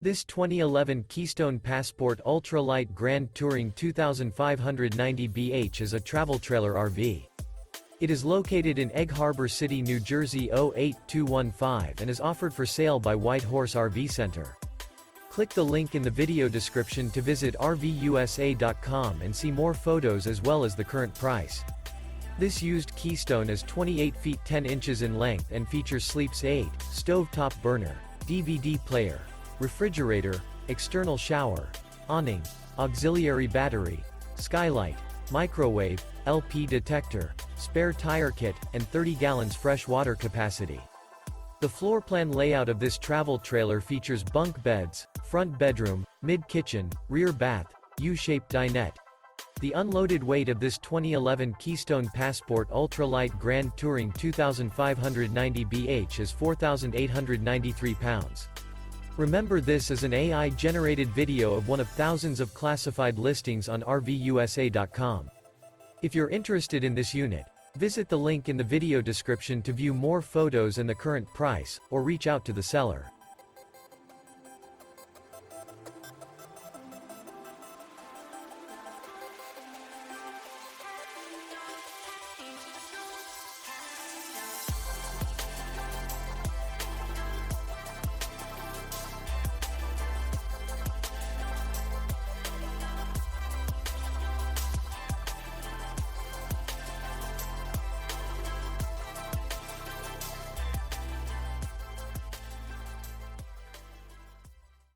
This 2011 Keystone Passport Ultra Lite Grand Touring 2590BH is a travel trailer RV. It is located in Egg Harbor City, New Jersey 08215 and is offered for sale by White Horse RV Center. Click the link in the video description to visit RVUSA.com and see more photos as well as the current price. This used Keystone is 28 feet 10 inches in length and features sleeps aid, stovetop burner, DVD player, refrigerator, external shower, awning, auxiliary battery, skylight, microwave, LP detector, spare tire kit, and 30 gallons fresh water capacity. The floor plan layout of this travel trailer features bunk beds, front bedroom, mid-kitchen, rear bath, U-shaped dinette. The unloaded weight of this 2011 Keystone Passport Ultra Lite Grand Touring 2590BH is 4,893 pounds. Remember, this is an AI-generated video of one of thousands of classified listings on RVUSA.com. If you're interested in this unit, visit the link in the video description to view more photos and the current price, or reach out to the seller.